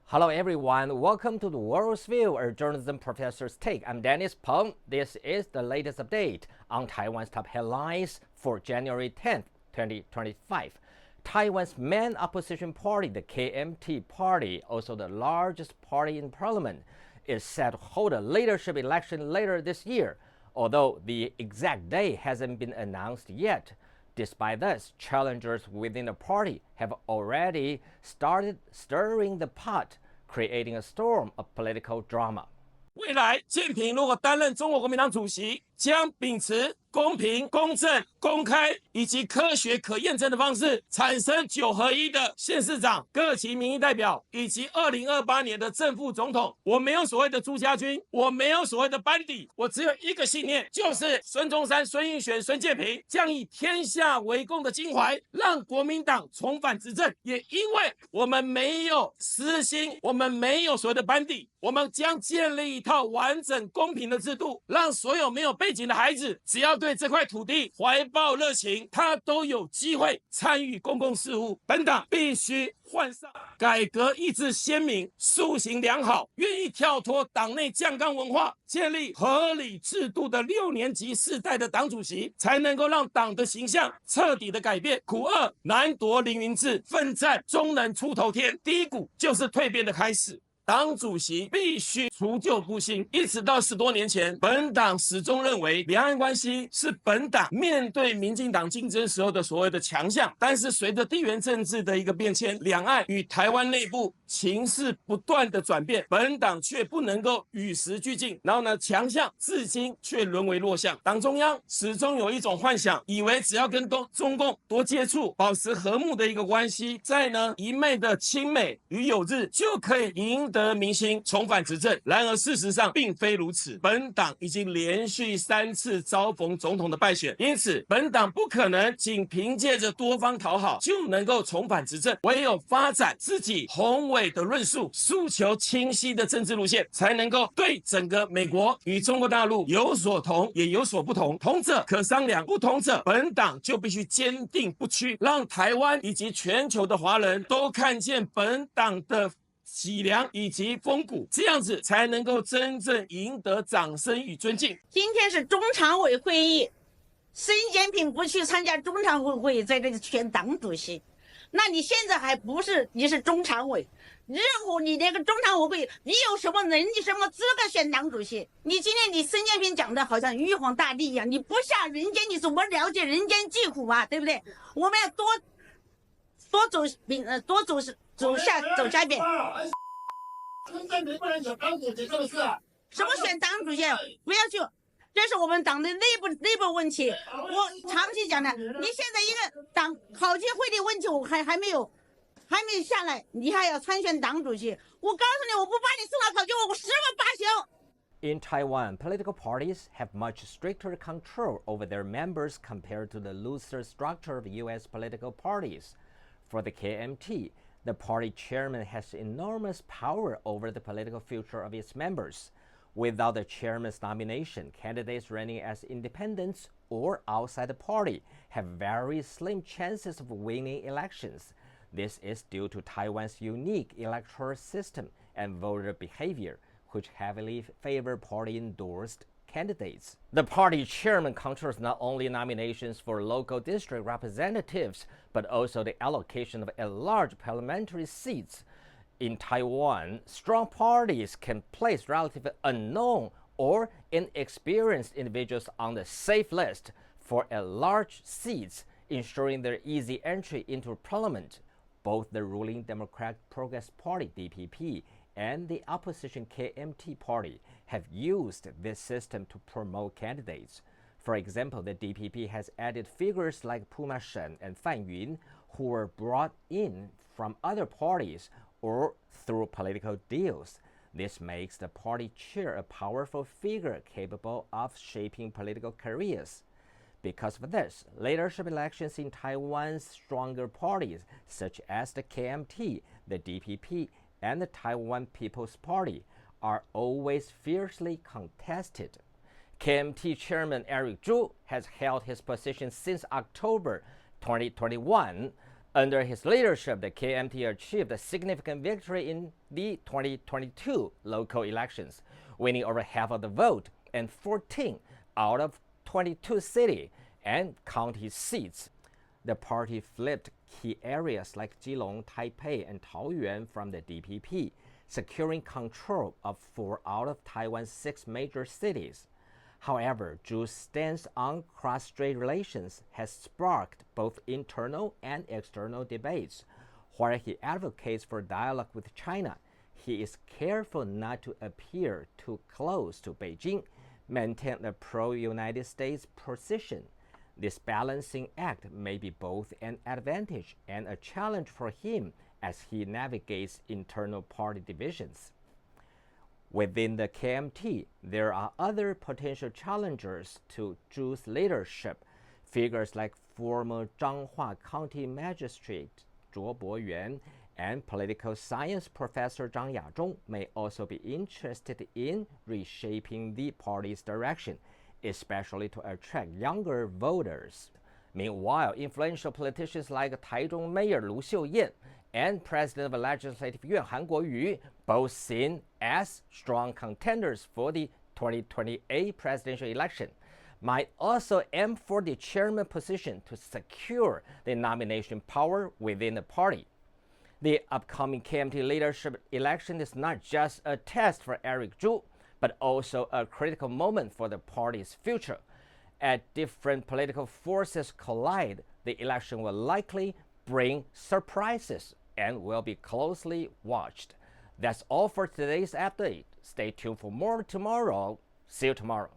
Hello everyone, welcome to the World's View, a journalism professor's take. I'm Dennis Peng. This is the latest update on Taiwan's top headlines for January 10th, 2025. Taiwan's main opposition party, the KMT party, also the largest party in parliament, is set to hold a leadership election later this year, although the exact day hasn't been announced yet. Despite this, challengers within the party have already started stirring the pot, creating a storm of political drama. 未来，建平如果担任中国国民党主席，将秉持公平、公正、公开以及科学可验证的方式，产生9合1的县市长、各级民意代表以及2028年的正副总统。我没有所谓的朱家军，我没有所谓的班底，我只有一个信念，就是孙中山、孙运璇、孙建平将以天下为公的襟怀，让国民党重返执政。也因为我们没有私心，我们没有所谓的班底，我们将建立一套完整公平的制度，让所有没有背景的孩子，只要对这块土地怀抱热情，他都有机会参与公共事务。本党必须换上改革意志鲜明、素行良好、愿意跳脱党内酱缸文化，建立合理制度的6年级世代的党主席，才能够让党的形象彻底的改变。苦2难夺凌云志，奋战终能出头天。低谷就是蜕变的开始。党主席必须除旧布新，一直到10多年前，本党始终认为两岸关系是本党面对民进党竞争时候的所谓的强项。但是随着地缘政治的一个变迁，两岸与台湾内部情势不断的转变，本党却不能够与时俱进，然后呢，强项至今却沦为弱项。党中央始终有一种幻想，以为只要跟中共多接触，保持和睦的一个关系，在呢一昧的亲美与友日，就可以赢得民心，重返执政。然而事实上并非如此，本党已经连续3次遭逢总统的败选，因此本党不可能仅凭借着多方讨好就能够重返执政，唯有发展自己宏伟的论述，诉求清晰的政治路线，才能够对整个美国与中国大陆有所同也有所不同，同者可商量，不同者本党就必须坚定不屈，让台湾以及全球的华人都看见本党的脊梁以及风骨，这样子才能够真正赢得掌声与尊敬。今天是中常委会议，孙建平不去参加中常委会议，在这里选党主席，那你现在还不是你是中常委？日后你那个中常委会议，你有什么能力、什么资格选党主席？你今天你孙建平讲的好像玉皇大帝一样，你不下人间，你怎么了解人间疾苦啊？对不对？我们要多走下一遍。孙建平不能选党主席这个事，什么选党主席？不要去，这是我们党的内部问题。我长期讲的，你现在一个党考纪会的问题，我还没有下来，你还要参选党主席？我告诉你，我不把你送到考纪会，我10个8休。In Taiwan, political parties have much stricter control over their members compared to the looser structure of U.S. political parties. For the KMT, the party chairman has enormous power over the political future of its members. Without the chairman's nomination, candidates running as independents or outside the party have very slim chances of winning elections. This is due to Taiwan's unique electoral system and voter behavior, which heavily favor party-endorsed candidates. The party chairman controls not only nominations for local district representatives, but also the allocation of large parliamentary seats. In Taiwan, strong parties can place relatively unknown or inexperienced individuals on the safe list for large seats, ensuring their easy entry into parliament. Both the ruling Democratic Progress Party (DPP) and the opposition KMT party have used this system to promote candidates. For example, the DPP has added figures like Puma Shen and Fan Yun, who were brought in from other parties or through political deals. This makes the party chair a powerful figure capable of shaping political careers. Because of this, leadership elections in Taiwan's stronger parties, such as the KMT, the DPP, and the Taiwan People's Party, are always fiercely contested. KMT Chairman Eric Zhu has held his position since October 2021, Under his leadership, the KMT achieved a significant victory in the 2022 local elections, winning over half of the vote and 14 out of 22 city and county seats. The party flipped key areas like Keelung, Taipei, and Taoyuan from the DPP, securing control of 4 out of Taiwan's 6 major cities. However, Zhu's stance on cross-strait relations has sparked both internal and external debates. While he advocates for dialogue with China, he is careful not to appear too close to Beijing, maintain a pro-United States position. This balancing act may be both an advantage and a challenge for him as he navigates internal party divisions. Within the KMT, there are other potential challengers to Zhu's leadership. Figures like former Changhua County Magistrate Zhuo Boyuan and political science professor Zhang Yazhong may also be interested in reshaping the party's direction, especially to attract younger voters. Meanwhile, influential politicians like Taichung Mayor Lu Xiuyan and President of the Legislative Yuan Han Kuo-yu, both seen as strong contenders for the 2028 presidential election, might also aim for the chairman position to secure the nomination power within the party. The upcoming KMT leadership election is not just a test for Eric Zhu, but also a critical moment for the party's future. As different political forces collide, the election will likely bring surprises and will be closely watched. That's all for today's update. Stay tuned for more tomorrow. See you tomorrow.